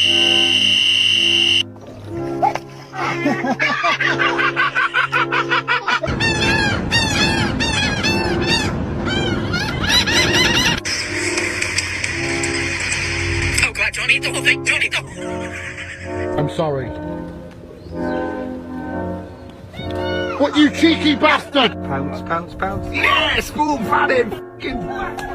Oh God, Johnny, the whole thing, Johnny, go! I'm sorry. What, you cheeky bastard! Pounce, pounce, pounce. Yes, full fan him!